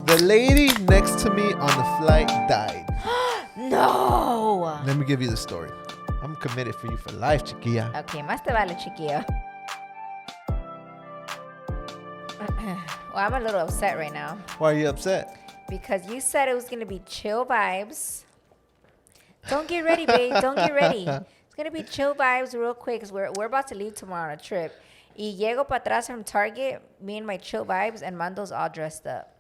The lady next to me on the flight died. No. Let me give you the story. I'm committed for you for life, chiquilla. Okay, más te vale, chiquillo. Well, I'm a little upset right now. Why are you upset? Because you said it was going to be chill vibes. Don't get ready, babe. Don't get ready. It's going to be chill vibes real quick because we're about to leave tomorrow on a trip. Y llego para atrás from Target, me and my chill vibes, and Mando's all dressed up.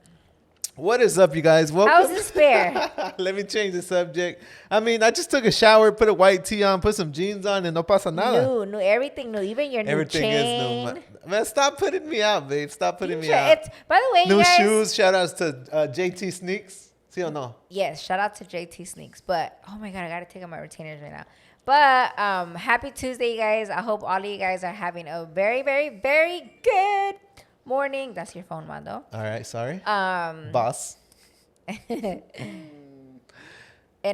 What is up, you guys? Welcome. How's this fair? Let me change the subject. I mean, I just took a shower, put a white tee on, put some jeans on, and no pasa nada. New, everything new. Even your Everything new chain. is new. Man, stop putting me out, babe. Stop putting me out. By the way, New you guys, shoes. Shout outs to JT Sneaks. See or no? Yes, shout out to JT Sneaks. But, oh my God, I got to take out my retainers right now. But happy Tuesday, you guys. I hope all of you guys are having a very, very, very good morning. That's your phone, Mando. All right, sorry. Boss. In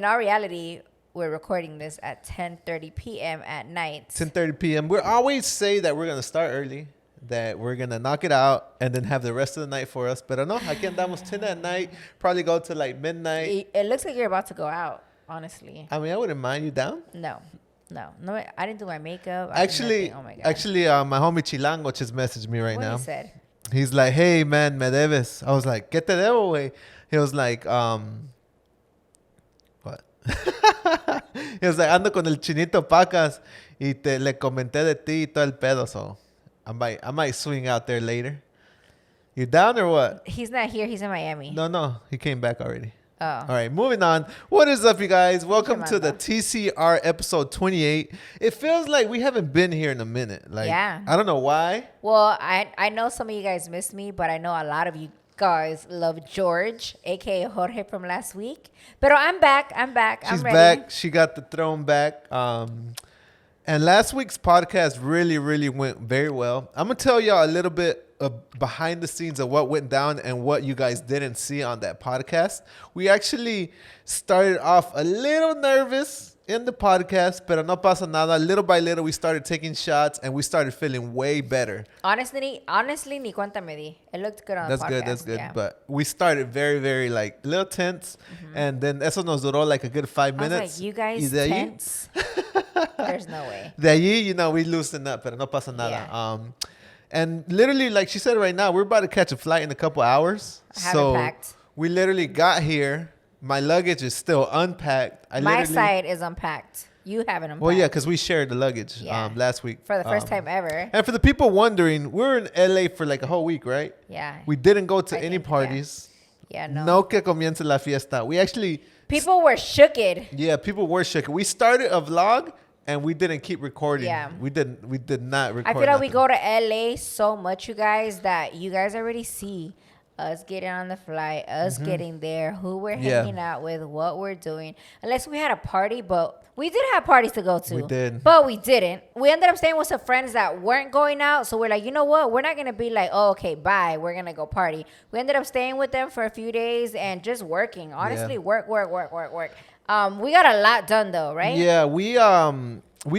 our reality, we're recording this at 10:30 p.m. at night. 10:30 p.m. We always say that we're going to start early, that we're going to knock it out, and then have the rest of the night for us. Pero no, aquí andamos 10 at night, probably go to like midnight. It looks like you're about to go out, honestly. I mean, I wouldn't mind you down. No, I didn't do my makeup. Actually, oh my God. My homie Chilango just messaged me right now. What he said? He's like, hey, man, me debes. I was like, ¿qué te debo, güey? He was like, what? He was like, ando con el chinito Pacas y le comenté de ti y todo el pedo, so I might swing out there later. You down or what? He's not here. He's in Miami. No, he came back already. Oh. All right, moving on. What is up, you guys? Welcome to the TCR episode 28. It feels like we haven't been here in a minute. Like, yeah. I don't know why. Well, I know some of you guys missed me, but I know a lot of you guys love George, a.k.a. Jorge from last week. But I'm back. She's I'm ready. back. She got the throne back. And last week's podcast really, really went very well. I'm going to tell y'all a little bit of behind the scenes of what went down and what you guys didn't see on that podcast. We actually started off a little nervous in the podcast, pero no pasa nada. Little by little, we started taking shots and we started feeling way better. Honestly, ni cuenta me di. It looked good on the podcast. That's good. Yeah. But we started very, very like a little tense. Mm-hmm. And then eso nos duró like a good 5 minutes. I was like, you guys tense? There's no way. De allí, we loosened up, pero no pasa nada. Yeah. And literally, like she said right now, we're about to catch a flight in a couple hours. I haven't packed. We literally got here. My luggage is still unpacked. My side is unpacked. You haven't unpacked. Well, yeah, because we shared the luggage last week. For the first time ever. And for the people wondering, we're in LA for like a whole week, right? Yeah. We didn't go to any parties. Yeah, no. No que comience la fiesta. We actually... People were shooked. Yeah, people were shook. We started a vlog and we didn't keep recording. Yeah. We did not record. I feel like nothing. we go to LA so much, you guys, that you guys already see us getting on the flight, us getting there, who we're hanging out with, what we're doing. Unless we had a party, but we did have parties to go to. We did. But we didn't. We ended up staying with some friends that weren't going out. So we're like, you know what? We're not going to be like, oh, okay, bye. We're going to go party. We ended up staying with them for a few days and just working. Honestly, work. We got a lot done though, right? Yeah, we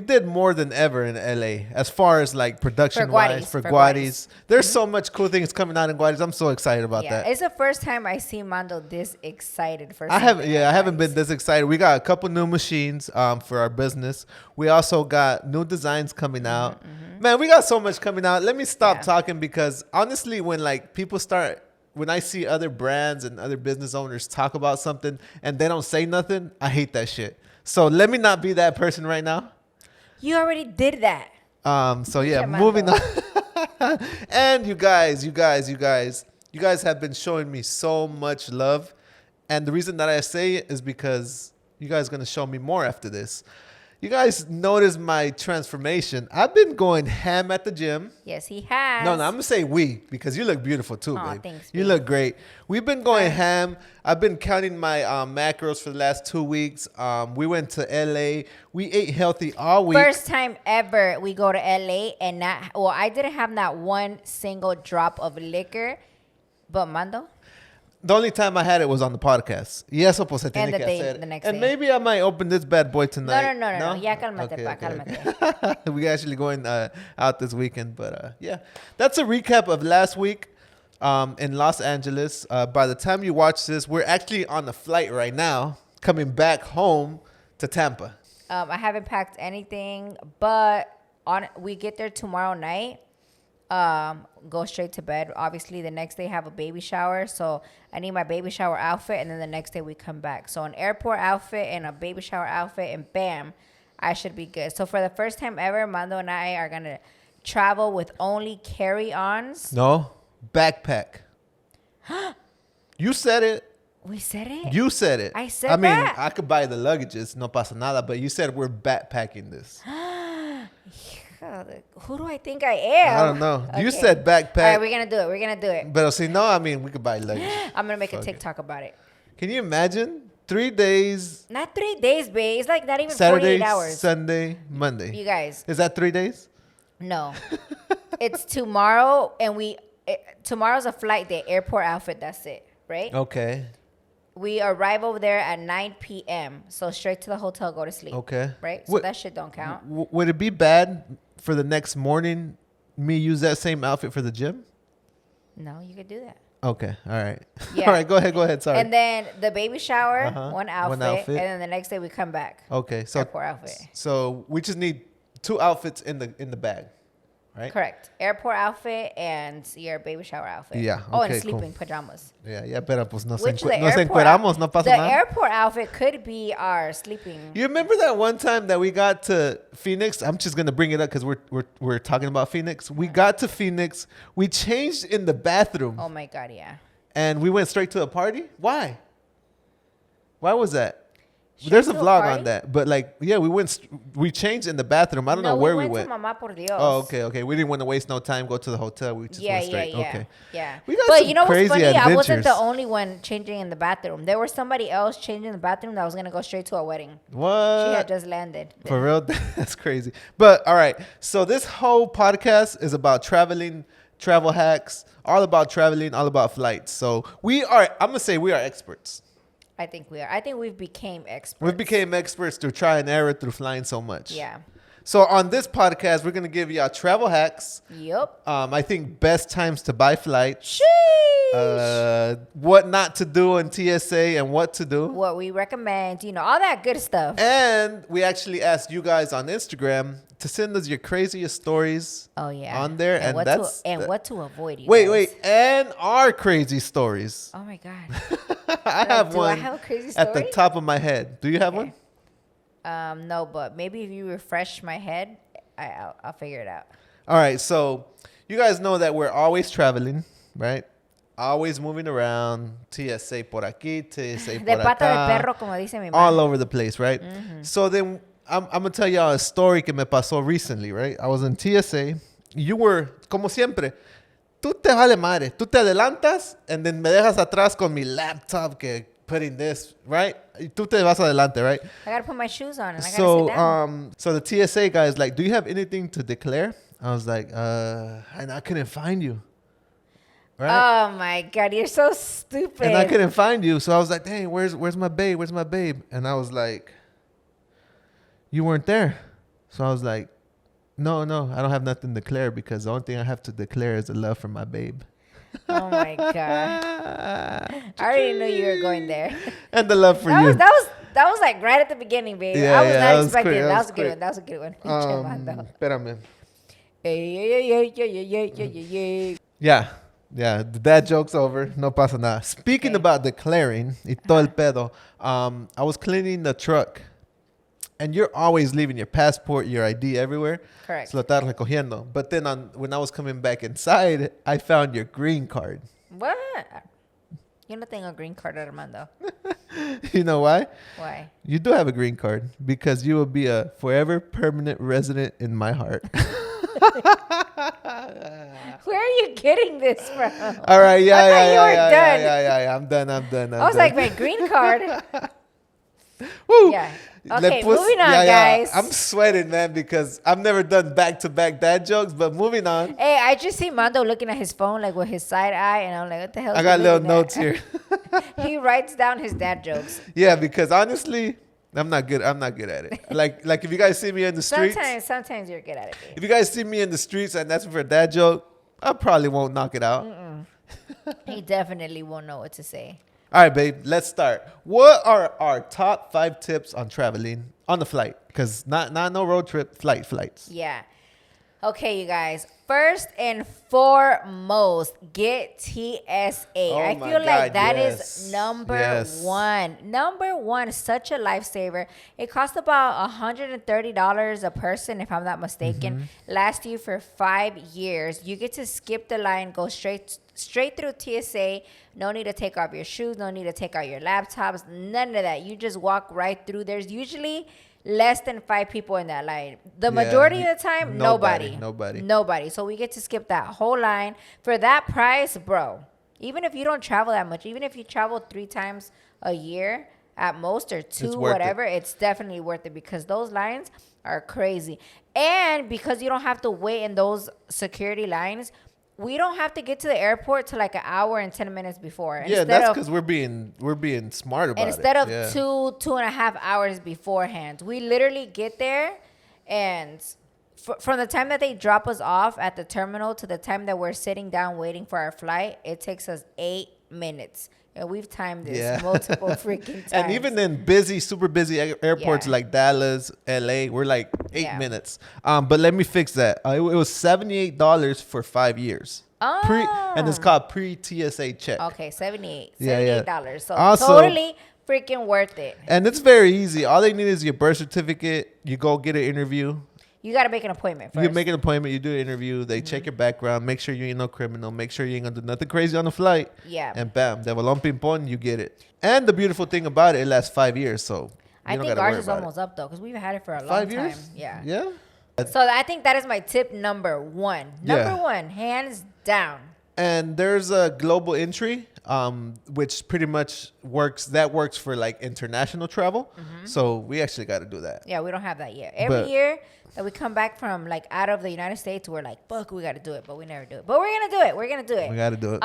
did more than ever in LA as far as like production wise for Guariz. There's so much cool things coming out in Guariz. I'm so excited about that. It's the first time I see Mando this excited for I haven't been this excited. We got a couple new machines for our business. We also got new designs coming out. Man, we got so much coming out. Let me stop talking because honestly when I see other brands and other business owners talk about something and they don't say nothing, I hate that shit. So let me not be that person right now. You already did that. So yeah, moving on. And you guys have been showing me so much love. And the reason that I say it is because you guys are going to show me more after this. You guys notice my transformation. I've been going ham at the gym. Yes, he has. No, I'm going to say we because you look beautiful too, babe. Thanks, you look great. We've been going ham. I've been counting my macros for the last 2 weeks. We went to LA. We ate healthy all week. First time ever we go to LA and I didn't have not one single drop of liquor, but Mando. The only time I had it was on the podcast. Y eso pues se tiene que hacer. The next and day. maybe I might open this bad boy tonight. No. Ya cálmate, Okay. cálmate. We actually going out this weekend. But yeah, that's a recap of last week. in Los Angeles. By the time you watch this, we're actually on a flight right now, coming back home to Tampa. I haven't packed anything, but we get there tomorrow night. Go straight to bed. Obviously, the next day have a baby shower, so I need my baby shower outfit, and then the next day we come back. So an airport outfit and a baby shower outfit, and bam, I should be good. So for the first time ever, Mando and I are gonna travel with only carry-ons. No, backpack. You said it. We said it. You said it. I said I mean, that? I could buy the luggages, no pasa nada, but you said we're backpacking this. Who do I think I am? I don't know. You Okay. said backpack. All right, we're gonna do it. We're gonna do it. But see, no, I mean, we could buy luggage. I'm gonna make a Fuck it. TikTok about it. Can you imagine 3 days? Not 3 days, babe. It's like not even Saturday, 48 hours. Sunday, Monday. You guys, Is that 3 days? no. It's tomorrow, and tomorrow's a flight day. Airport outfit. That's it, right? Okay. We arrive over there at 9 p.m. So straight to the hotel, go to sleep. Okay. Right. So What- that shit don't count. Would it be bad for the next morning me use that same outfit for the gym? No, you could do that. Okay. All right. Yeah. All right. Go ahead. Sorry. And then the baby shower, Uh-huh. one outfit, One outfit. and then the next day we come back. Okay. So Airport outfit. So we just need 2 outfits in the bag, right? Correct. Airport outfit and your baby shower outfit. Yeah, Oh, and okay, cool. sleeping pajamas. Yeah, pero pues no Which the nos airport encueramos, no pasa the nada. airport outfit could be our sleeping. You remember that one time that we got to Phoenix? I'm just gonna bring it up because we're talking about Phoenix. We got to Phoenix. We changed in the bathroom, Oh my god, yeah. and we went straight to a party. Why? Why was that? Straight There's a to a vlog party? on that, but like, yeah, we changed in the bathroom. I don't know where we went. To Mama por Dios. Oh, okay. We didn't want to waste no time. Go to the hotel. We just went straight. Okay. Yeah. We got But some you know what's crazy funny? I wasn't the adventures. only one changing in the bathroom. There was somebody else changing in the bathroom that was gonna go straight to a wedding. What? She had just landed. For real? That's crazy. But all right. So this whole podcast is about traveling, travel hacks, all about traveling, all about flights. So I'm going to say we are experts. I think we are. I think we've became experts. We became experts through try and error through flying so much. Yeah. So on this podcast, we're going to give you our travel hacks. Yep. I think best times to buy flights. Sheesh. What not to do in TSA and what to do. What we recommend, all that good stuff. And we actually asked you guys on Instagram to send us your craziest stories Oh yeah. on there. And what to avoid. You Wait. guys. And our crazy stories. Oh my god. I have do one I have a crazy at the story? top of my head. Do you have Okay. one? No, but maybe if you refresh my head, I'll figure it out. All right. So you guys know that we're always traveling, right? Always moving around. TSA por aquí, TSA De por pata de acá. perro, como dice mi All mamá. over the place, right? So then I'm going to tell y'all a story que me pasó recently, right? I was in TSA. You were, como siempre, tú te vale madre. Tú te adelantas and then me dejas atrás con mi laptop que putting this, right? Y tú te vas adelante, right? I gotta put my shoes on and I gotta So, sit down. so the TSA guy is like, do you have anything to declare? I was like, and I couldn't find you. Right? Oh my god, you're so stupid. And I couldn't find you. So I was like, dang, where's my babe? Where's my babe? And I was like, you weren't there. So I was like, no, I don't have nothing to declare because the only thing I have to declare is the love for my babe. Oh my god. I already knew you were going there. And the love for That you. was like right at the beginning, baby. Yeah, I was yeah, not that was expecting quick, it. that That was was a good quick. one. That was a good one. Pinche Mando. Espérame. Yeah. Yeah, the dad joke's over. No pasa nada. Speaking Okay. about declaring, y todo el pedo, I was cleaning the truck. And you're always leaving your passport, your ID everywhere. Correct. So lo estás recogiendo. But then when I was coming back inside, I found your green card. What? Yo no tengo green card, Armando. You know why? Why? You do have a green card because you will be a forever permanent resident in my heart. Where are you getting this from? All right, yeah, I thought you were yeah, done. yeah. I'm done. I was like, my green card. Woo. Yeah. Le Okay, pus- moving on, yeah. guys. I'm sweating, man, because I've never done back-to-back dad jokes, but moving on. Hey, I just see Mando looking at his phone like with his side eye, and I'm like, what the hell? I got little notes here. He writes down his dad jokes. Yeah, because honestly, I'm not good at it. Like if you guys see me in the streets, Sometimes you're good at it. Babe. if you guys see me in the streets and that's for a dad joke, I probably won't knock it out. He definitely won't know what to say. All right, babe, let's start. What are our top 5 tips on traveling on the flight? Because not no road trip, flights. Yeah. Okay, you guys. First and foremost, get TSA. Oh I my feel like God, that yes. is number Yes. one. Number one, such a lifesaver. It costs about $130 a person, if I'm not mistaken. Lasts you for 5 years. You get to skip the line, go straight through TSA. No need to take off your shoes. No need to take out your laptops. None of that. You just walk right through. There's usually less than 5 people in that line. The majority of the time, nobody. So we get to skip that whole line for that price, bro. Even if you don't travel that much, even if you travel 3 times a year at most, or 2, whatever, it's definitely worth it, because those lines are crazy. And because you don't have to wait in those security lines, we don't have to get to the airport till like an hour and 10 minutes before. Yeah, that's because we're being smart about it. Instead of 2.5 hours beforehand. We literally get there, and from the time that they drop us off at the terminal to the time that we're sitting down waiting for our flight, it takes us 8 minutes. And we've timed this multiple freaking times. And even in super busy airports like Dallas, LA, we're like 8 minutes. But let me fix that. It was $78 for 5 years. And it's called pre-TSA check. Okay, $78. Yeah. $78. So Also, totally freaking worth it. And it's very easy. All they need is your birth certificate. You go get an interview. You got to make an appointment first. You make an appointment. You do an interview. They check your background. Make sure you ain't no criminal. Make sure you ain't going to do nothing crazy on the flight. Yeah. And bam, de balón ping pong, you get it. And the beautiful thing about it lasts 5 years. So I think ours is almost up, though, because we've had it for a long 5 time. years? Yeah. Yeah? So I think that is my tip number one. Number one, hands down. And there's a global entry, which pretty much works for like international travel. So we actually got to do that. Yeah, we don't have that yet. Every year that we come back from like out of the United States, we're like, fuck, we got to do it, but we never do it. But we're going to do it. We're going to do it. We got to do it.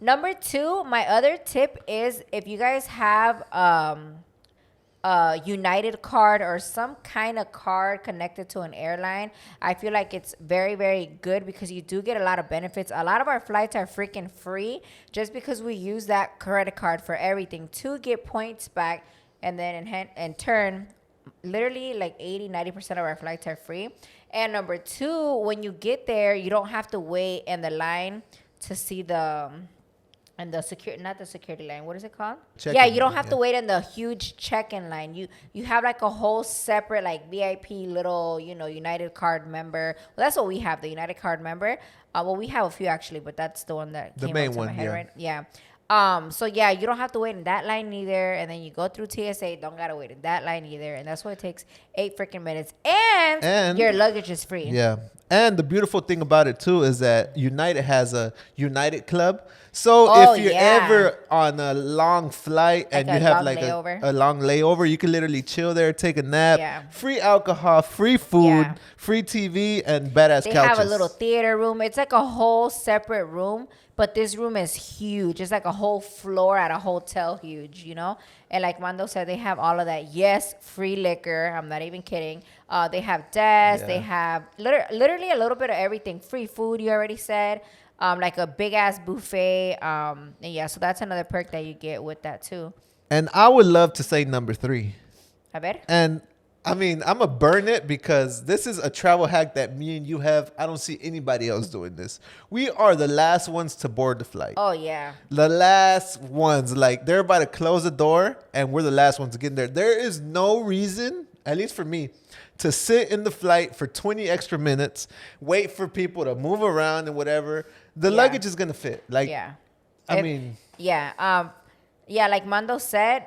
Number two, my other tip is if you guys have a United card or some kind of card connected to an airline, I feel like it's very, very good, because you do get a lot of benefits. A lot of our flights are freaking free just because we use that credit card for everything to get points back. And then in turn, literally like 80-90% of our flights are free. And number two, when you get there, you don't have to wait in the line to see not the security line. What is it called? You don't have to wait in the huge check-in line. You have like a whole separate like VIP little, United card member. Well, that's what we have, the United card member. Well, we have a few actually, but that's the one that came up to my head, right? Yeah. So yeah, you don't have to wait in that line either, and then you go through TSA, don't gotta wait in that line either, and that's why it takes 8 freaking minutes, and your luggage is free. Yeah, and the beautiful thing about it too is that United has a United Club. So if you're ever on a long flight and you have like a long layover, you can literally chill there, take a nap. Yeah. Free alcohol, free food, free TV, and badass couches. They have a little theater room. It's like a whole separate room. But this room is huge. It's like a whole floor at a hotel huge, And like Mando said, they have all of that. Yes, free liquor. I'm not even kidding. They have desks. Yeah. They have literally a little bit of everything. Free food, you already said. Like a big-ass buffet. And yeah, so that's another perk that you get with that too. And I would love to say number 3. A ver. And I mean, I'm going to burn it because this is a travel hack that me and you have. I don't see anybody else doing this. We are the last ones to board the flight. Oh, yeah. The last ones. Like, they're about to close the door, and we're the last ones to get in there. There is no reason, at least for me, to sit in the flight for 20 extra minutes, wait for people to move around and whatever. The luggage is going to fit. Like, Yeah, like Mando said,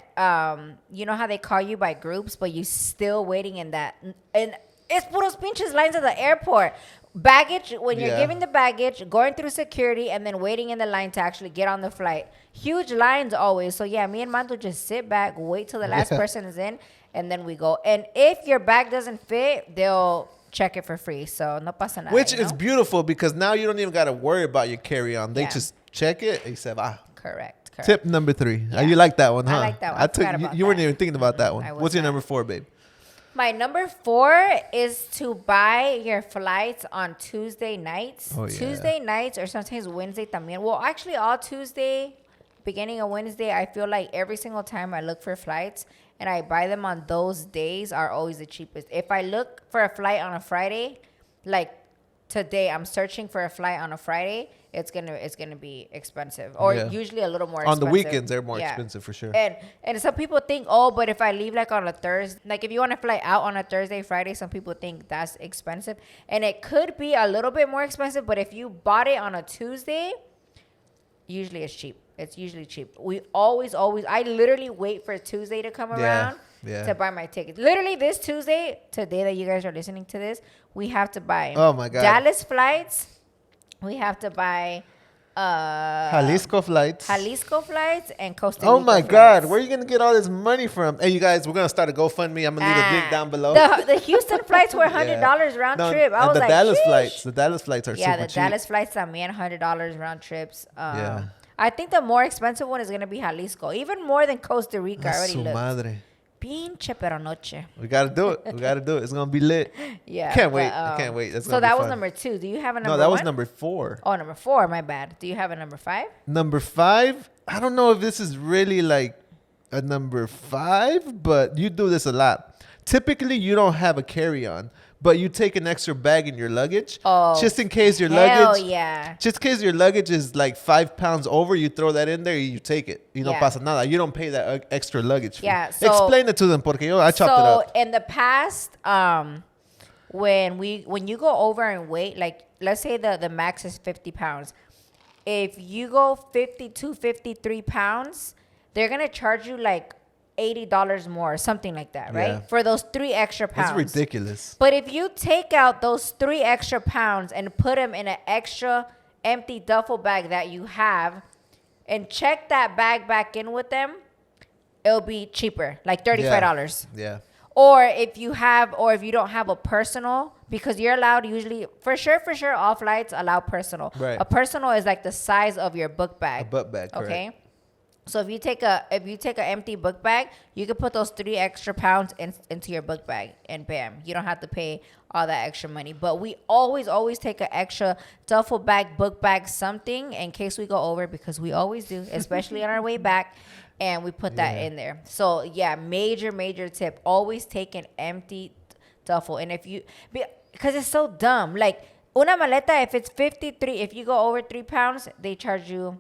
you know how they call you by groups, but you still waiting in that. And it's puros pinches lines at the airport. Baggage, when you're giving the baggage, going through security, and then waiting in the line to actually get on the flight. Huge lines always. So, yeah, me and Mando just sit back, wait till the last person is in, and then we go. And if your bag doesn't fit, they'll check it for free. So, no pasa nada. Which is beautiful because now you don't even got to worry about your carry-on. They just check it and you say, Correct. Tip number 3. You like that one, huh? I like that one. You weren't even thinking about that one. What's your number 4, babe? My number 4 is to buy your flights on Tuesday nights. Oh, yeah. Tuesday nights or sometimes Wednesday también. Well, actually, all Tuesday, beginning of Wednesday, I feel like every single time I look for flights and I buy them on those days are always the cheapest. If I look for a flight on a Friday, like today, I'm searching for a flight on a Friday, it's gonna be expensive, or usually a little more expensive. On the weekends, they're more expensive for sure. And some people think, oh, but if I leave like on a Thursday, like if you want to fly out on a Thursday, Friday, some people think that's expensive, and it could be a little bit more expensive. But if you bought it on a Tuesday, usually it's cheap. It's usually cheap. We always, I literally wait for Tuesday to come around to buy my tickets. Literally this Tuesday, today that you guys are listening to this, we have to buy Dallas flights. We have to buy Jalisco flights and Costa Rica Oh my flights. God, where are you gonna get all this money from? Hey, you guys, we're gonna start a GoFundMe. I'm gonna leave a link down below. The Houston flights were $100 round trip. I was the like, Dallas sheesh. flights. The Dallas flights are super cheap. Yeah, the Dallas flights también $100 round trips. I think the more expensive one is gonna be Jalisco, even more than Costa Rica. I already looked. Madre. Pinche pero noche. We gotta do it. It's gonna be lit. Yeah. Can't wait. I can't wait. So that was number 2. Do you have a number 1? No, that was number 4. Oh, number 4. My bad. Do you have a number 5? Number 5. I don't know if this is really like a number 5, but you do this a lot. Typically, you don't have a carry-on, but you take an extra bag in your luggage, just in case your luggage. Just in case your luggage is like 5 pounds over, you throw that in there, you take it. You don't pasa nada. You don't pay that extra luggage fee. Yeah. So, explain it to them, porque I chopped it up. So in the past, when you go over in weight, like let's say the max is 50 pounds. If you go 52, 53 pounds, they're gonna charge you like $80 more, something like that, right? Yeah. For those 3 extra pounds. It's ridiculous. But if you take out those 3 extra pounds and put them in an extra empty duffel bag that you have and check that bag back in with them, it'll be cheaper, like $35. Yeah. Or if you don't have a personal, because you're allowed usually, for sure, all flights allow personal. Right. A personal is like the size of your book bag. A book bag, correct. Okay. So if you take an empty book bag, you can put those 3 extra pounds into your book bag and bam, you don't have to pay all that extra money. But we always take an extra duffel bag, book bag, something in case we go over, because we always do, especially on our way back, and we put that in there. So yeah, major tip: always take an empty duffel. And because it's so dumb, like una maleta, if it's 53, if you go over 3 pounds, they charge you,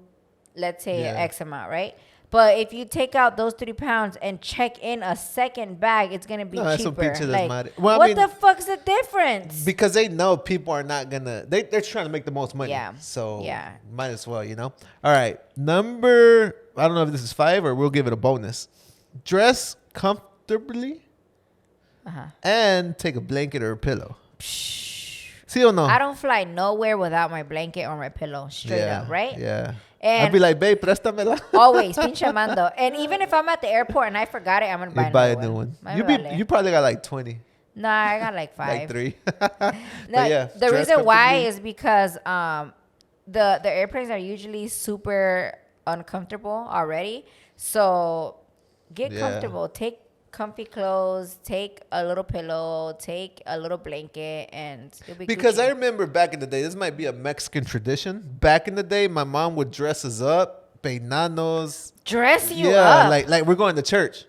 let's say X amount, right? But if you take out those 3 pounds and check in a second bag, it's gonna be cheaper. Like, what the fuck's the difference? Because they know people are not gonna. They're trying to make the most money. Yeah. So might as well, you know. All right, number. I don't know if this is 5 or we'll give it a bonus. Dress comfortably, and take a blanket or a pillow. See or no? I don't fly nowhere without my blanket or my pillow. Straight up, right? Yeah. And I'd be like, babe, préstamela. Always, pinche mando. And even if I'm at the airport and I forgot it, I'm going to buy a new one. You probably got like 20. Nah, I got like 5. Like 3. The reason why is because the airplanes are usually super uncomfortable already. So get comfortable. Take comfy clothes, take a little pillow, take a little blanket, and you'll be because Gucci. I remember back in the day, this might be a Mexican tradition. Back in the day, my mom would dress us up, peinanos. Dress you up? Yeah, like we're going to church.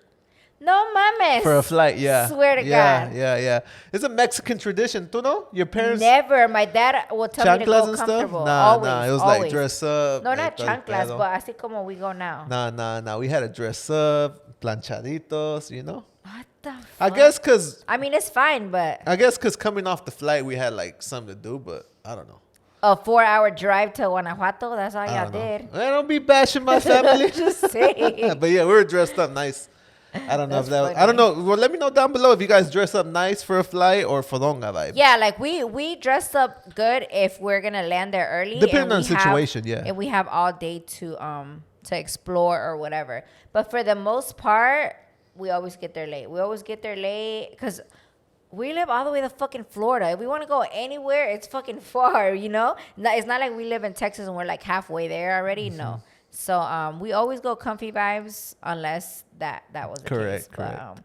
No mames. For a flight, yeah. Swear to God. Yeah. It's a Mexican tradition. ¿Tú no? Your parents? Never. My dad will tell me to go comfortable. Nah. It was like dress up. No, not chanclas, but así como we go now. Nah. We had to dress up, planchaditos, you know? What the fuck? I guess because... I mean, it's fine, but... I guess because coming off the flight, we had like something to do, but I don't know. A 4-hour drive to Guanajuato, that's all y'all did. I don't be bashing my family. Just saying. But yeah, we were dressed up nice. I don't know if that was, I don't know. Well, let me know down below if you guys dress up nice for a flight or fodonga vibe. Yeah, like we dress up good if we're gonna land there early. Depending on the situation, yeah. And we have all day to explore or whatever. But for the most part, we always get there late. Because we live all the way to fucking Florida. If we want to go anywhere, it's fucking far, you know? It's not like we live in Texas and we're like halfway there already. Mm-hmm. No. So we always go comfy vibes unless that was the case. Correct.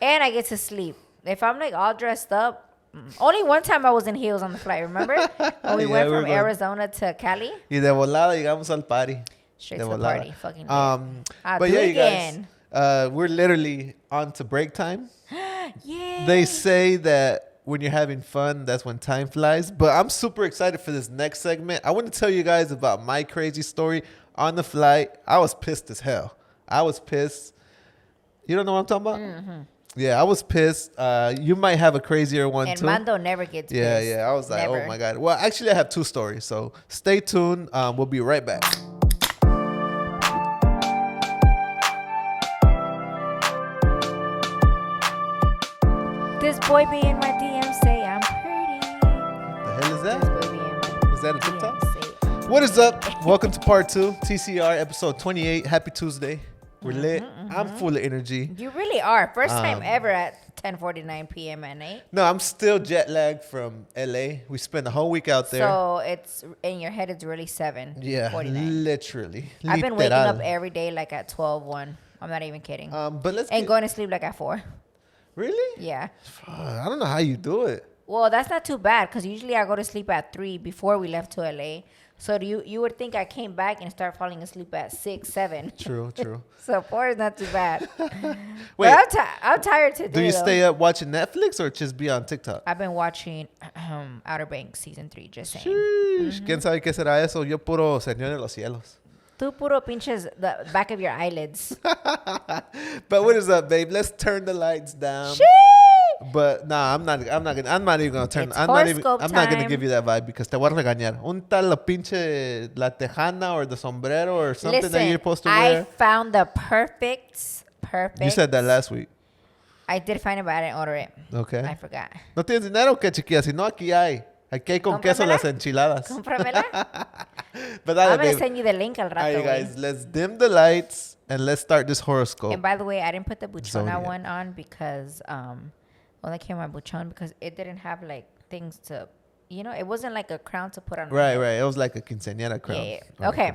And I get to sleep. if I'm like all dressed up, only one time I was in heels on the flight. Remember when we went from Arizona to Cali? Y de volada llegamos al party. Straight to the party, fucking. But yeah, you guys, we're literally on to break time. Yeah. They say that when you're having fun, that's when time flies. But I'm super excited for this next segment. I want to tell you guys about my crazy story on the flight. I was pissed as hell. I was pissed. You don't know what I'm talking about? Mm-hmm. Yeah, I was pissed. You might have a crazier one and too. Mando never gets pissed. Yeah. I was like, oh my God. Well, actually, I have 2 stories. So stay tuned. We'll be right back. This boy be in my DM say I'm pretty. The hell is that? This boy be in my Is that a TikTok? DM say, What is up? Welcome to part 2, TCR episode 28. Happy Tuesday. We're lit. I'm full of energy. You really are. First time ever at 10:49 p.m. at night. No, I'm still jet lagged from LA. We spent the whole week out there. So it's in your head. It's really 7:49. Yeah, literally. I've been waking up every day like at 12:01. I'm not even kidding. But going to sleep like at 4. Really? Yeah. I don't know how you do it. Well, that's not too bad because usually I go to sleep at 3 before we left to LA. So you would think I came back and start falling asleep at 6, 7. True. So 4 is not too bad. Wait, but I'm tired today. Do you stay up watching Netflix or just be on TikTok? I've been watching Outer Banks season 3. Just saying. ¿Quién sabe qué será eso? Yo puro Señor de los Cielos. Tú puro pinches the back of your eyelids. But what is up, babe? Let's turn the lights down. But nah, I'm not even gonna turn. It's I'm horoscope not gonna time. give you that vibe because te voy a regañar. Un tal la pinche la tejana or the sombrero or something that you're supposed to wear. I found the perfect. You said that last week. I did find it, but I didn't order it. Okay. I forgot. No tienes dinero, que chiquilla. Si no, aquí hay. Aquí hay con queso las enchiladas. Cómpramela. But dale, I'm gonna babe. send you the link al rato. All right, guys. Let's dim the lights and let's start this horoscope. And by the way, I didn't put the buchona Zodiac. one on because only came my buchon because it didn't have like things to, it wasn't like a crown to put on. Right. It was like a quinceañera crown. Yeah. Okay.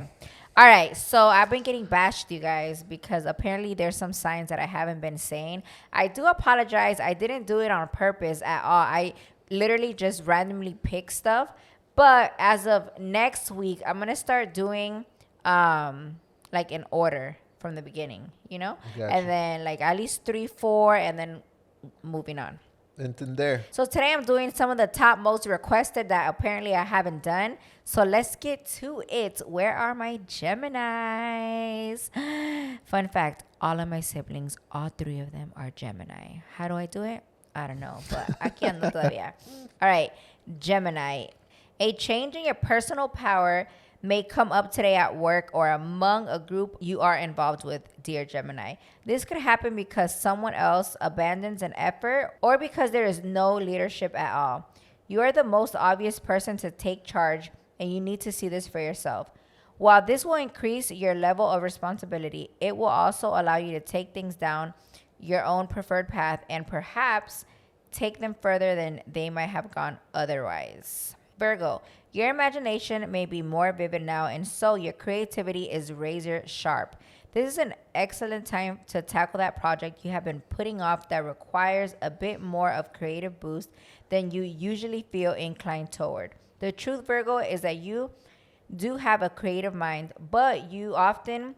All right. So I've been getting bashed, you guys, because apparently there's some signs that I haven't been saying. I do apologize. I didn't do it on purpose at all. I literally just randomly pick stuff. But as of next week, I'm gonna start doing like in order from the beginning, Gotcha. and then like at least 3, 4, and then moving on. Entender. So today I'm doing some of the top most requested that apparently I haven't done. So let's get to it. Where are my Geminis? Fun fact, all of my siblings, all 3 of them are Gemini. How do I do it? I don't know, but aquí ando todavía. All right, Gemini. A change in your personal power may come up today at work or among a group you are involved with, dear Gemini. This could happen because someone else abandons an effort or because there is no leadership at all. You are the most obvious person to take charge, and you need to see this for yourself. While this will increase your level of responsibility, it will also allow you to take things down your own preferred path and perhaps take them further than they might have gone otherwise. Virgo, your imagination may be more vivid now, and so your creativity is razor sharp. This is an excellent time to tackle that project you have been putting off that requires a bit more of creative boost than you usually feel inclined toward. The truth, Virgo, is that you do have a creative mind, but you often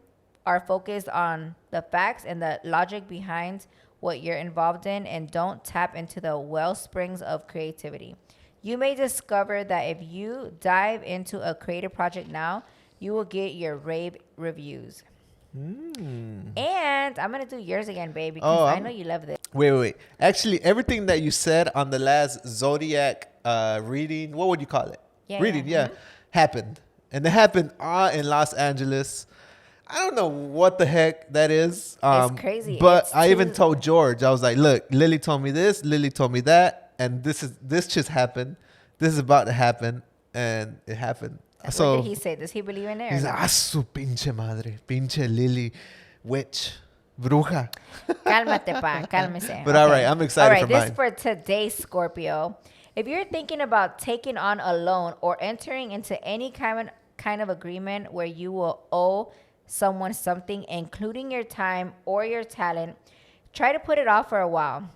are focused on the facts and the logic behind what you're involved in and don't tap into the well springs of creativity. You may discover that if you dive into a creative project now, you will get your rave reviews. And I'm going to do yours again, babe, because I know you love this. Wait. Actually, everything that you said on the last Zodiac reading, what would you call it? Reading, happened. And it happened in Los Angeles. I don't know what the heck that is. It's crazy. But I even told George, I was like, look, Lily told me this, Lily told me that. And this just happened. This is about to happen, and it happened. So what did he say? Does he believe in it? He's like, su pinche madre, pinche Lily, witch, bruja. Cálmate, pa, cálmese. But all right, I'm excited for mine. All right, this for today, Scorpio. If you're thinking about taking on a loan or entering into any kind of agreement where you will owe someone something, including your time or your talent, try to put it off for a while.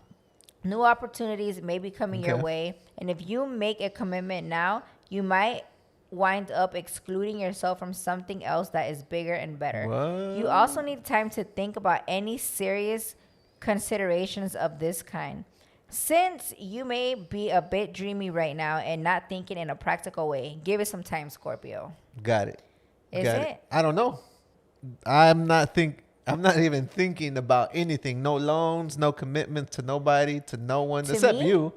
New opportunities may be coming your Okay. way. And if you make a commitment now, you might wind up excluding yourself from something else that is bigger and better. What? You also need time to think about any serious considerations of this kind. Since you may be a bit dreamy right now and not thinking in a practical way, give it some time, Scorpio. Got it. Is Got it? I don't know. I'm not even thinking about anything. No loans, no commitments to nobody, to no one To except me? you.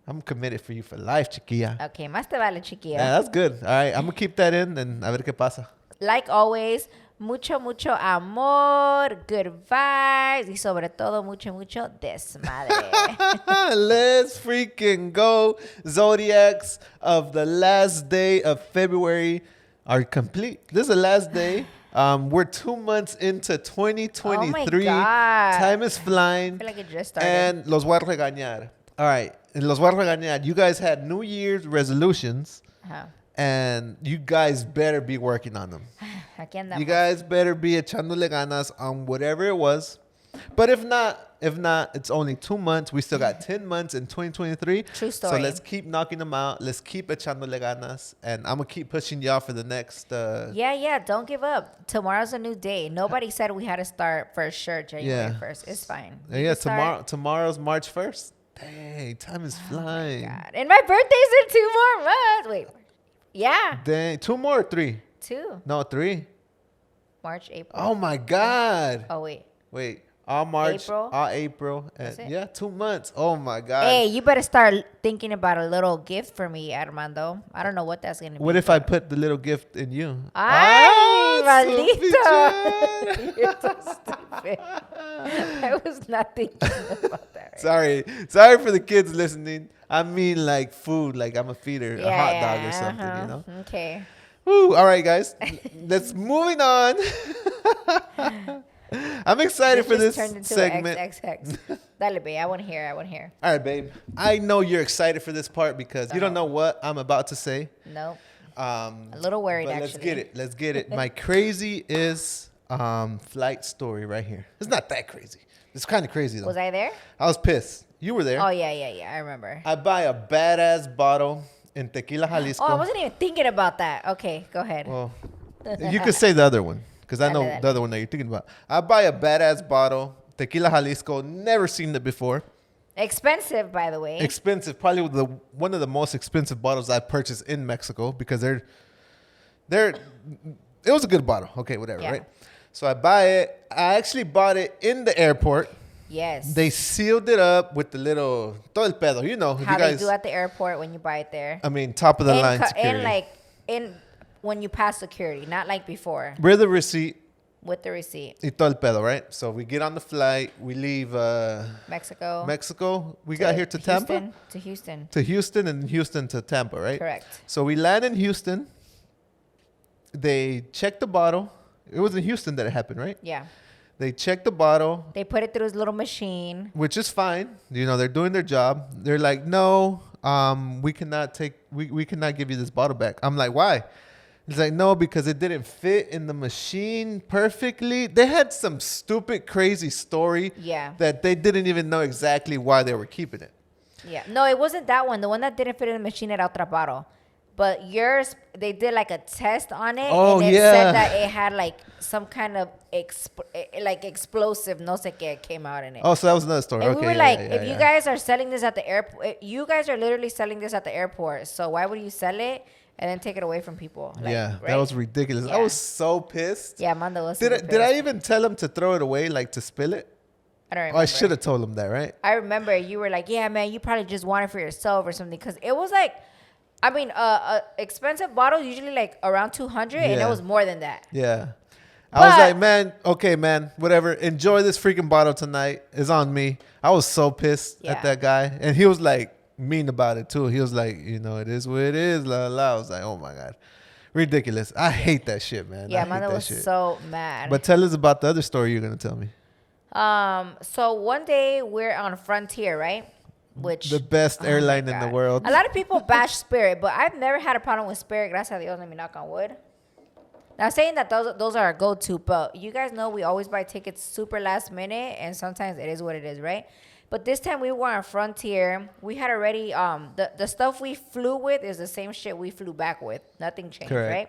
I'm committed for you for life, chiquilla. Okay, más te vale, chiquilla. Yeah, that's good. All right, I'm gonna keep that in and a ver qué pasa. Like always, mucho, mucho amor, good vibes, y sobre todo, mucho, mucho desmadre. Let's freaking go. Zodiacs of the last day of February are complete. This is the last day. We're 2 months into 2023. Oh my God. Time is flying. I feel like it just started. And los voy a regañar. All right. And los voy a regañar. You guys had New Year's resolutions. Ajá. And you guys better be working on them. Aquí andamos. You guys better be echándole ganas on whatever it was. But if not, it's only 2 months. We still got 10 months in 2023. True So story. let's keep knocking them out. Let's keep echándole ganas. And I'm going to keep pushing y'all for the next... Yeah, don't give up. Tomorrow's a new day. Nobody said we had to start for sure January Yeah. 1st. It's fine. We yeah, can start. tomorrow's March 1st. Dang, time is flying. God. And my birthday's in 2 more months. Wait. Yeah. Dang, 2 more or 3? 2. No, 3. March, April. Oh, my God. Oh, wait. Wait, all March, April? all April. That's And it? yeah, 2 months. Oh, my God. Hey, you better start thinking about a little gift for me, Armando. I don't know what that's going to be. What if I put the little gift in you? Ay, Ah, maldito. You're so stupid. I was not thinking about that. Right? Sorry for the kids listening. I mean, like food, like I'm a feeder, a hot dog or something, you know. Okay. Woo, all right, guys. Let's moving on. I'm excited for this turned into segment. XXX. Dale, babe. I want to hear. All right, babe. I know you're excited for this part because you don't know what I'm about to say. Nope. A little worried, but actually. Let's get it. My crazy is flight story right here. It's not that crazy. It's kind of crazy though. Was I there? I was pissed. You were there. Oh, yeah. I remember. I buy a badass bottle in Tequila, Jalisco. Oh, I wasn't even thinking about that. Okay, go ahead. Well, you could say the other one because I know Dale. the other one that you're thinking about. I buy a badass bottle, Tequila, Jalisco. Never seen it before. Expensive, by the way. Expensive, probably one of the most expensive bottles I purchased in Mexico because they're. It was a good bottle. Okay, whatever, Yeah. right? So I buy it. I actually bought it in the airport. Yes. They sealed it up with the little todo el pedo. You know, if How you guys. they do at the airport when you buy it there. I mean, top of the line security. And when you pass security, not like before With the receipt with the receipt. y todo el pedo, right? So we get on the flight. We leave Mexico. Mexico. We got here to Tampa. Houston, to Houston. To Houston and Houston to Tampa, right? Correct. So we land in Houston. They check the bottle. It was in Houston that it happened, right? Yeah. They check the bottle, They put it through his little machine. which is fine. You know, they're doing their job. They're like, no, we cannot give you this bottle back. I'm like, why? It's like, no, because it didn't fit in the machine perfectly. They had some stupid, crazy story Yeah. that they didn't even know exactly why they were keeping it. Yeah. No, it wasn't that one. The one that didn't fit in the machine era otra bottle. But yours, they did like a test on it. Oh, and it yeah. said that it had like some kind of explosive no sé qué came out in it. Oh, so that was another story. And Okay, we were yeah, like, yeah, if yeah. you guys are selling this at the airport, you guys are literally selling this at the airport. So why would you sell it and then take it away from people? Like, yeah, right? that was ridiculous. Yeah. I was so pissed. Yeah, Amanda was Did I, super did I pissed. even tell him to throw it away, like to spill it? I don't Oh, remember. I should have told him that, right? I remember you were like, yeah, man, you probably just want it for yourself or something. Because it was like, I mean, expensive bottle usually like around 200 and it Yeah. was more than that. Yeah. I was But- like, man, okay, man, whatever. Enjoy this freaking bottle tonight. It's on me. I was so pissed Yeah. at that guy. And he was like mean about it too. He was like, you know, it is what it is. La, la, la. I was like, oh my God. Ridiculous. I hate that shit, man. Yeah, I hate Amanda that was shit. so mad. But tell us about the other story you're going to tell me. So one day we're on Frontier, right? Which The best oh my airline in the God. world. A lot of people bash Spirit, but I've never had a problem with Spirit. Gracias a Dios, let me knock on wood. Not saying that those are our go-to, but you guys know we always buy tickets super last minute, and sometimes it is what it is, right? But this time we were on Frontier. We had already the stuff we flew with is the same shit we flew back with. Nothing changed, Correct. right?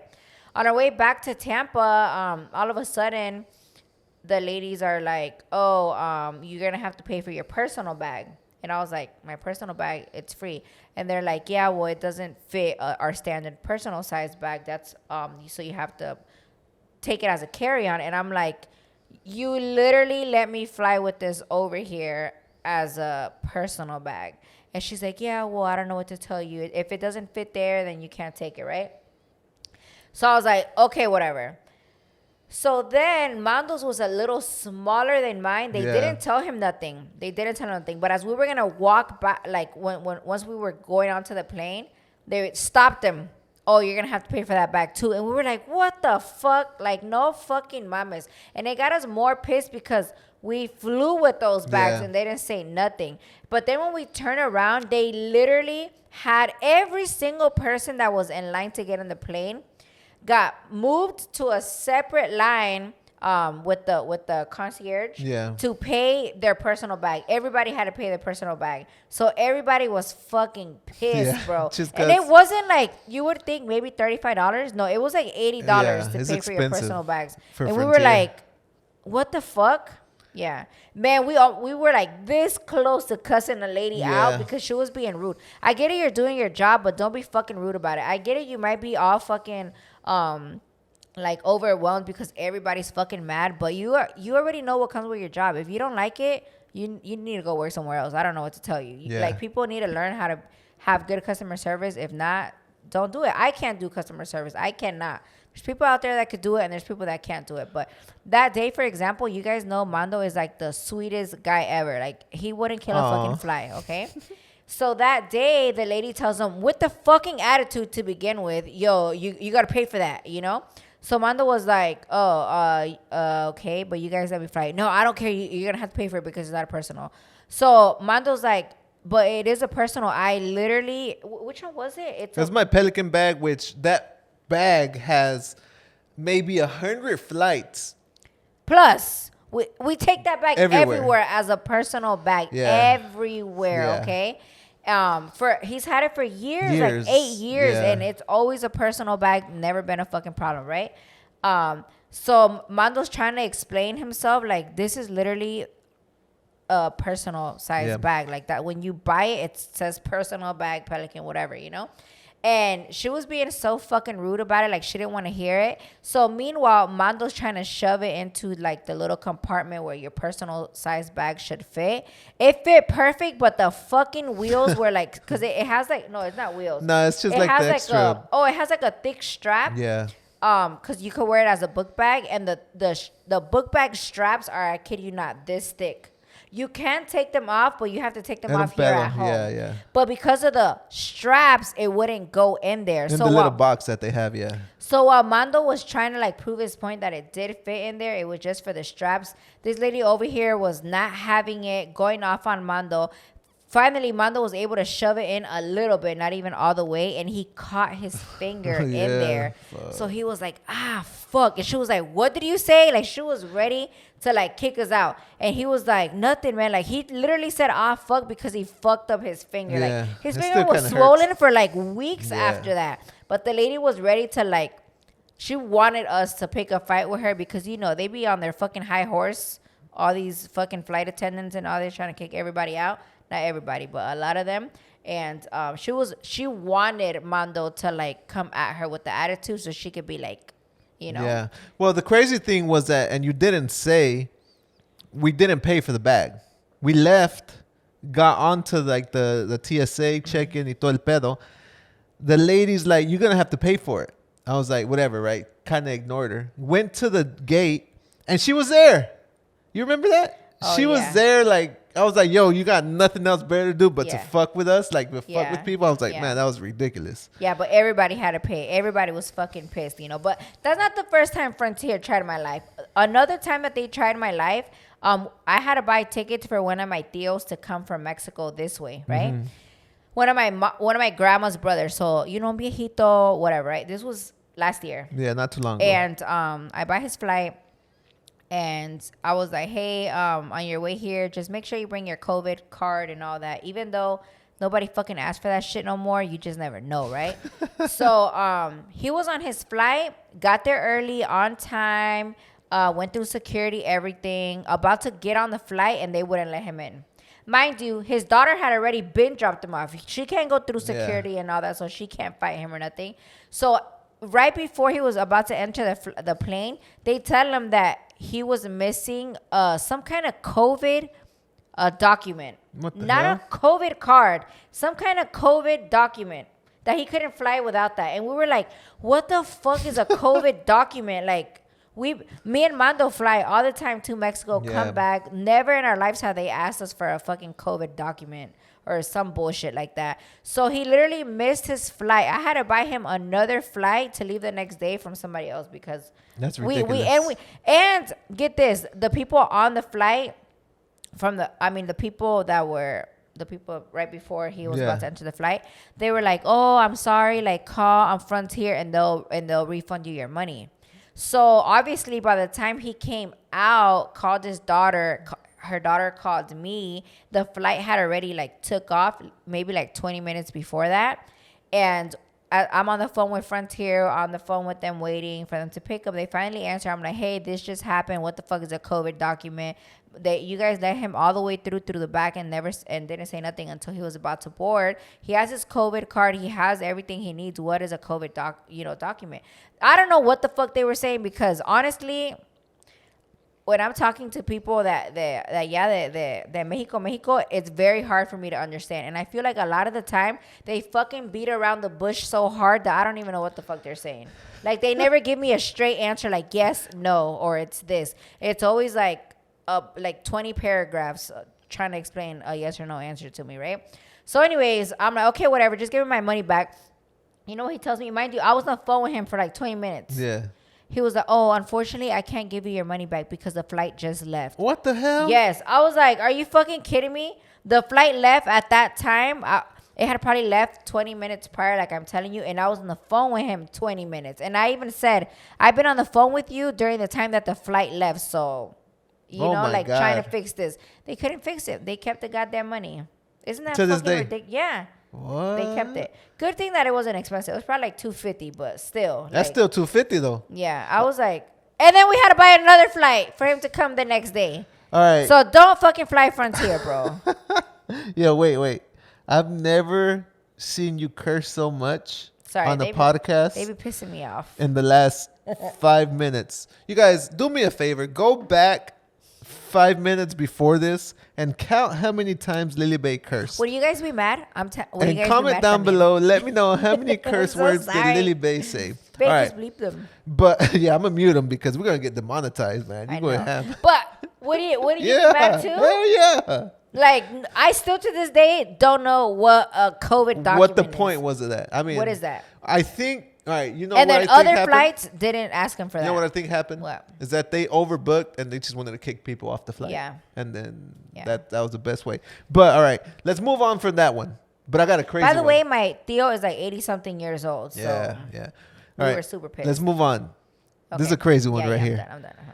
On our way back to Tampa, all of a sudden, the ladies are like, "Oh, you're gonna have to pay for your personal bag." And I was like, "My personal bag, it's free." And they're like, "Yeah, well, it doesn't fit our standard personal size bag. That's so you have to take it as a carry-on." And I'm like, "You literally let me fly with this over here as a personal bag." And she's like, "Yeah, well, I don't know what to tell you. If it doesn't fit there, then you can't take it, right?" So I was like, "Okay, whatever." So then Mando's was a little smaller than mine. They didn't tell him nothing. But as we were gonna walk back, like when once we were going onto the plane, they stopped him. "Oh, you're gonna have to pay for that bag too." And we were like, "What the fuck?" Like, no fucking mames. And it got us more pissed because we flew with those bags and they didn't say nothing. But then when we turned around, they literally had every single person that was in line to get on the plane got moved to a separate line with the concierge to pay their personal bag. Everybody had to pay their personal bag. So everybody was fucking pissed, bro. And it wasn't like you would think maybe $35. No, it was like $80 to pay for your personal bags. And we were like, what the fuck? Yeah. Man, we were like this close to cussing a lady out because she was being rude. I get it, you're doing your job, but don't be fucking rude about it. I get it, you might be all fucking like overwhelmed because everybody's fucking mad, but you already know what comes with your job. If you don't like it, you need to go work somewhere else. I don't know what to tell you. Like, people need to learn how to have good customer service. If not, don't do it. I can't do customer service. I cannot. There's people out there that could do it, and there's people that can't do it. But that day, for example, you guys know Mando is like the sweetest guy ever. Like, he wouldn't kill a fucking fly, okay? So that day, the lady tells him, with the fucking attitude to begin with, "Yo, you got to pay for that, you know?" So Mando was like, okay, but you guys let me fly. "No, I don't care. You're going to have to pay for it because it's not a personal." So Mando's like, "But it is a personal. I literally," which one was it? That's my Pelican bag, which that bag has maybe 100 flights. Plus, we take that bag everywhere as a personal bag. Everywhere, okay? He's had it for years, like 8 years, and it's always a personal bag, never been a fucking problem, right? So Mando's trying to explain himself, like, this is literally a personal size bag, like that. When you buy it, it says personal bag, Pelican, whatever, you know? And she was being so fucking rude about it, like she didn't want to hear it. So meanwhile, Mando's trying to shove it into like the little compartment where your personal size bag should fit. It fit perfect, but the fucking wheels were like, because it has like, no, it's not wheels. No, it's just like the extra. It has like a thick strap. Yeah. Because you could wear it as a book bag, and the book bag straps are, I kid you not, this thick. You can take them off, but you have to take them off here at home. Yeah. But because of the straps, it wouldn't go in there. In the little box that they have, So while Mando was trying to like prove his point that it did fit in there, it was just for the straps. This lady over here was not having it, going off on Mando. Finally, Mando was able to shove it in a little bit, not even all the way, and he caught his finger in there. Fuck. So he was like, fuck. And she was like, "What did you say?" Like, she was ready to like kick us out. And he was like, "Nothing, man." Like, he literally said, fuck, because he fucked up his finger. Like, his finger was swollen for like weeks after that. But the lady was ready to like, she wanted us to pick a fight with her because, you know, they be on their fucking high horse. All these fucking flight attendants and all, they're trying to kick everybody out. Not everybody, but a lot of them. And she wanted Mando to like come at her with the attitude so she could be like, you know. Yeah. Well, the crazy thing was that, and you didn't say, we didn't pay for the bag. We left, got onto like the TSA check-in y todo el pedo. The lady's like, "You're going to have to pay for it." I was like, whatever, right? Kind of ignored her. Went to the gate, and she was there. You remember that? She was there like, I was like, "Yo, you got nothing else better to do but to fuck with us, like fuck with people." I was like, man, that was ridiculous. Yeah, but everybody had to pay. Everybody was fucking pissed, you know. But that's not the first time Frontier tried my life. Another time that they tried my life, I had to buy tickets for one of my tios to come from Mexico this way, right? Mm-hmm. One of my grandma's brothers. So, you know, viejito, whatever, right? This was last year. Yeah, not too long ago. And I buy his flight. And I was like, hey, on your way here, just make sure you bring your COVID card and all that. Even though nobody fucking asked for that shit no more, you just never know, right? So he was on his flight, got there early, on time, went through security, everything, about to get on the flight, and they wouldn't let him in. Mind you, his daughter had already been dropped him off. She can't go through security and all that, so she can't fight him or nothing. So right before he was about to enter the plane, they tell him that he was missing some kind of COVID document. What the Not hell? a COVID card. Some kind of COVID document that he couldn't fly without that. And we were like, what the fuck is a COVID document? Like, me and Mando fly all the time to Mexico, come back. Never in our lives have they asked us for a fucking COVID document or some bullshit like that. So he literally missed his flight. I had to buy him another flight to leave the next day from somebody else because that's ridiculous. And get this, the people on the flight the people right before he was about to enter the flight, they were like, oh, I'm sorry, like call on Frontier and they'll refund you your money. So obviously by the time he came out, called his daughter, her daughter called me, the flight had already like took off maybe like 20 minutes before that. And I'm on the phone with Frontier, on the phone with them waiting for them to pick up. They finally answer. I'm like, hey, this just happened. What the fuck is a COVID document? You guys let him all the way through the back and didn't say nothing until he was about to board. He has his COVID card. He has everything he needs. What is a COVID document? I don't know what the fuck they were saying because honestly, when I'm talking to people that Mexico, it's very hard for me to understand. And I feel like a lot of the time they fucking beat around the bush so hard that I don't even know what the fuck they're saying. Like they never give me a straight answer like yes, no, or it's this. It's always like 20 paragraphs trying to explain a yes or no answer to me, right? So anyways, I'm like, okay, whatever. Just give me my money back. You know what he tells me? Mind you, I was on the phone with him for like 20 minutes. Yeah. He was like, oh, unfortunately, I can't give you your money back because the flight just left. What the hell? Yes. I was like, are you fucking kidding me? The flight left at that time. It had probably left 20 minutes prior, like I'm telling you. And I was on the phone with him 20 minutes. And I even said, I've been on the phone with you during the time that the flight left. So, trying to fix this. They couldn't fix it. They kept the goddamn money. Isn't that fucking ridiculous? Yeah. What? They kept it. Good thing that it wasn't expensive. It was probably like $250, but still. That's still $250 though. Yeah, I was like, and then we had to buy another flight for him to come the next day. All right. So don't fucking fly Frontier, bro. Yeah, wait. I've never seen you curse so much on the podcast. They be pissing me off. In the last 5 minutes. You guys, do me a favor. Go back 5 minutes before this and count how many times Lily Bae cursed. Would you guys be mad? And comment down below. Let me know how many curse words did Lily Bae say. Bae, all right. just bleep them. But yeah, I'm gonna mute them because we're gonna get demonetized, man. I know. But would you be mad too? Hell yeah. Like I still to this day don't know what a COVID document what the point was of that. I mean, what is that? I think. All right, you know and what then I think other flights didn't ask him for that. You know what I think happened? What? Is that they overbooked and they just wanted to kick people off the flight. Yeah. And then that was the best way. But all right, let's move on from that one. But I got a crazy one. By the way, my Theo is like 80-something years old. So yeah. All right, we were super pissed. Let's move on. Okay. This is a crazy one here. I'm done. Uh-huh.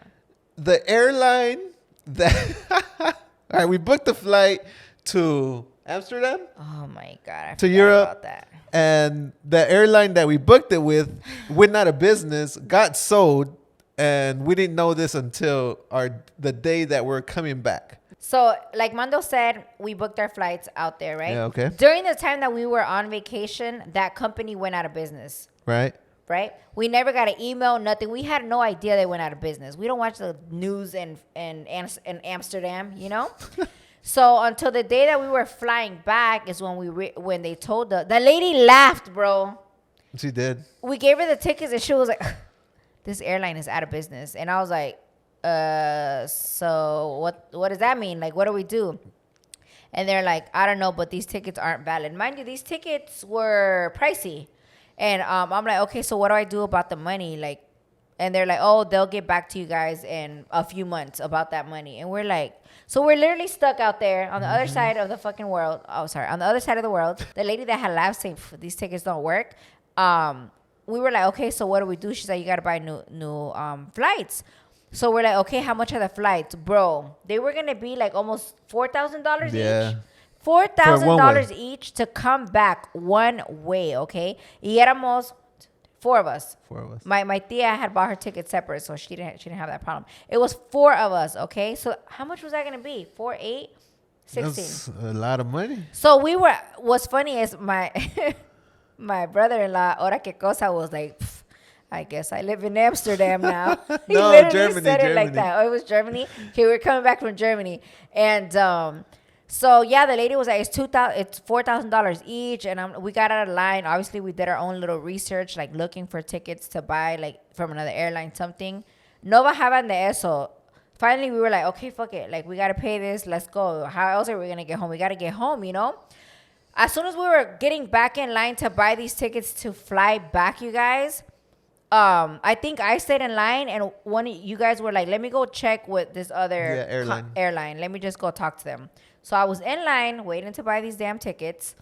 The airline that... all right, we booked the flight to Amsterdam. Oh, my God. I to Europe. About that. And the airline that we booked it with went out of business, got sold, and we didn't know this until the day that we're coming back. So, like Mando said, we booked our flights out there, right? Yeah, okay. During the time that we were on vacation, that company went out of business. Right. We never got an email, nothing. We had no idea they went out of business. We don't watch the news in Amsterdam, you know? So until the day that we were flying back is when they told the lady laughed, bro. She did. We gave her the tickets and she was like, this airline is out of business. And I was like, so what does that mean? Like, what do we do? And they're like, I don't know, but these tickets aren't valid. Mind you, these tickets were pricey. And I'm like, okay, so what do I do about the money? Like, and they're like, oh, they'll get back to you guys in a few months about that money. And we're like, so we're literally stuck out there on the other side of the fucking world. Oh, sorry. On the other side of the world, the lady that had laughed saying, these tickets don't work. we were like, okay, so what do we do? She's like, you gotta buy new flights. So we're like, okay, how much are the flights, bro? They were gonna be like almost $4,000 Yeah. each. $4,000 each to come back one way, okay? Y éramos four of us. My tia had bought her ticket separate, so she didn't have that problem. It was four of us, okay? So how much was that gonna be? 4, 8, 16. That's a lot of money. So what's funny is my my brother-in-law, Ora que cosa, was like, I guess I live in Amsterdam now. He No, literally Germany, said it like Germany. that. Oh, it was Germany? Okay, we were coming back from Germany. And so yeah, the lady was like, it's $4,000 each. And we got out of line. Obviously, we did our own little research, like looking for tickets to buy, like from another airline, something. No bajaban de eso. Finally, we were like, okay, fuck it. Like, we got to pay this. Let's go. How else are we going to get home? We got to get home, you know? As soon as we were getting back in line to buy these tickets to fly back, you guys, I think I stayed in line, and one of you guys were like, let me go check with this other airline. Let me just go talk to them. So I was in line waiting to buy these damn tickets.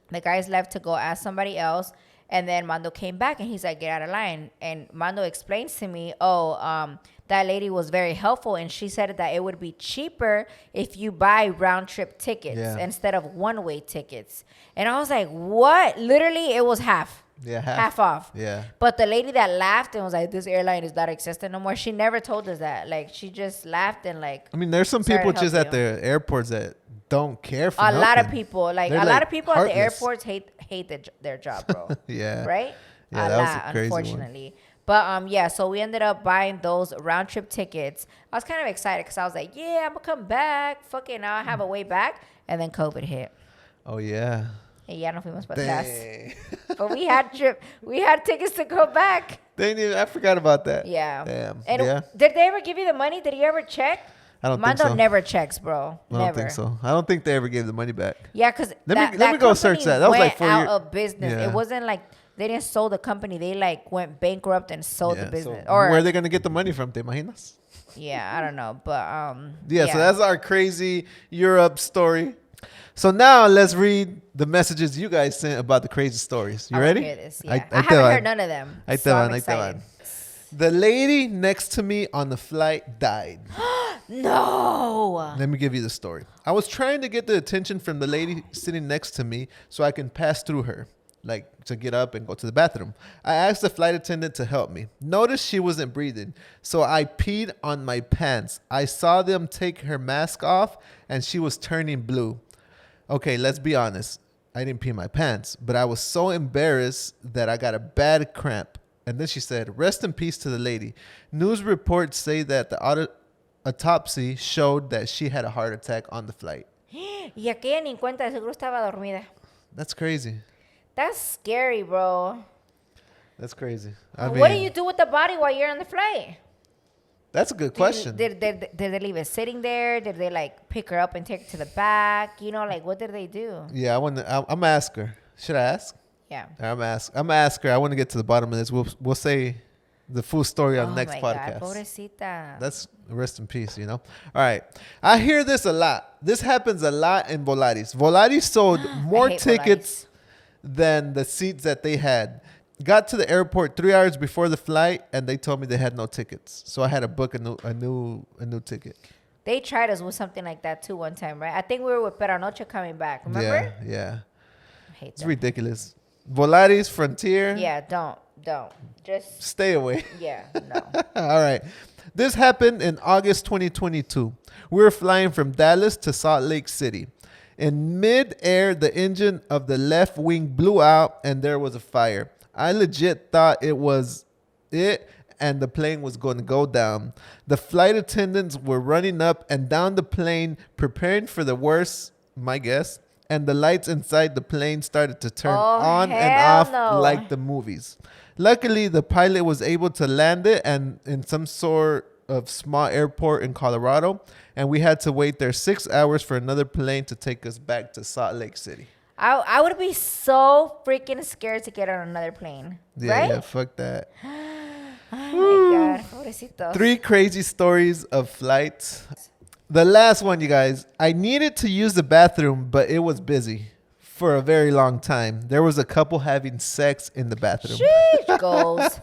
The guys left to go ask somebody else. And then Mando came back and he's like, get out of line. And Mando explains to me, that lady was very helpful. And she said that it would be cheaper if you buy round trip tickets instead of one-way tickets. And I was like, what? Literally, it was half. Yeah, half off. Yeah. But the lady that laughed and was like, this airline is not existent no more, she never told us that. Like, she just laughed and like. I mean, there's some people just at the airports that don't care for nothing. A lot of people. Like, They're a lot of people heartless. at the airports hate their job, bro. Yeah. Right? Yeah, that was a crazy unfortunately. But yeah, so we ended up buying those round trip tickets. I was kind of excited because I was like, yeah, I'm gonna come back. Fucking, I'll have a way back. And then COVID hit. Oh yeah. Y ya no fuimos para atrás. But we had tickets to go back. I forgot about that. Yeah. Damn. And did they ever give you the money? Did you ever check? I don't Mando think so. never checks, bro. I don't think so. I don't think they ever gave the money back. Yeah, because let me go search that. That was like 4 years. Out of business. Yeah. It wasn't like they didn't sold the company. They like went bankrupt and sold the business. So where are they gonna get the money from? ¿Te imaginas? Yeah, I don't know, but yeah. So that's our crazy Europe story. So now let's read the messages you guys sent about the crazy stories. You ready? Hear this. Yeah. I haven't heard none of them. So I'm excited. The lady next to me on the flight died. No. Let me give you the story. I was trying to get the attention from the lady sitting next to me so I can pass through her, like to get up and go to the bathroom. I asked the flight attendant to help me. Noticed she wasn't breathing, so I peed on my pants. I saw them take her mask off and she was turning blue. Okay, let's be honest. I didn't pee my pants, but I was so embarrassed that I got a bad cramp. And then she said, rest in peace to the lady. News reports say that the autopsy showed that she had a heart attack on the flight. Y aquella ni cuenta, de seguro estaba dormida. That's crazy. That's scary, bro. That's crazy. What do you do with the body while you're on the flight? That's a good question. Did they leave it sitting there? Did they like pick her up and take her to the back? You know, like what did they do? Yeah, I'm gonna ask her. Should I ask? Yeah. I'm gonna ask her. I want to get to the bottom of this. We'll say the full story on the next podcast. God, pobrecita. That's rest in peace, you know. All right. I hear this a lot. This happens a lot in Volaris. Volaris sold more tickets than the seats that they had. Got to the airport 3 hours before the flight, and they told me they had no tickets. So I had to book a new ticket. They tried us with something like that too one time, right? I think we were with Peranoche coming back. Remember? Yeah. I hate It's them. ridiculous. Volaris, Frontier. Yeah, don't. Just stay away. Yeah, no. All right. This happened in August 2022. We were flying from Dallas to Salt Lake City. In mid-air, the engine of the left wing blew out and there was a fire. I legit thought it was it and the plane was going to go down. The flight attendants were running up and down the plane preparing for the worst, my guess, and the lights inside the plane started to turn on and off like the movies. Luckily, the pilot was able to land it and in some sort of small airport in Colorado, and we had to wait there 6 hours for another plane to take us back to Salt Lake City. I would be so freaking scared to get on another plane. Yeah, right? yeah, fuck that. Oh my God, pobrecito. 3 crazy stories of flights. The last one, you guys. I needed to use the bathroom, but it was busy for a very long time. There was a couple having sex in the bathroom. Sheesh. goals.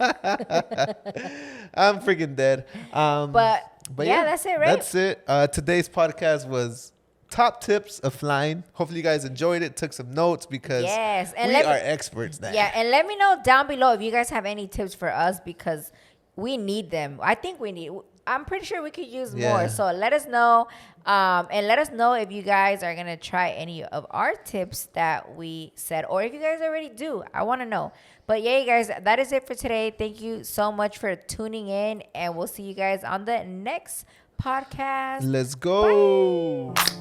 I'm freaking dead. But yeah, that's it, right? That's it. Today's podcast was top tips of flying. Hopefully you guys enjoyed it, took some notes because Yes, and we are experts now. Yeah, and let me know down below if you guys have any tips for us because we need them. I'm pretty sure we could use more. So let us know. And let us know if you guys are going to try any of our tips that we said. Or if you guys already do. I want to know. But yeah, you guys, that is it for today. Thank you so much for tuning in. And we'll see you guys on the next podcast. Let's go. Bye.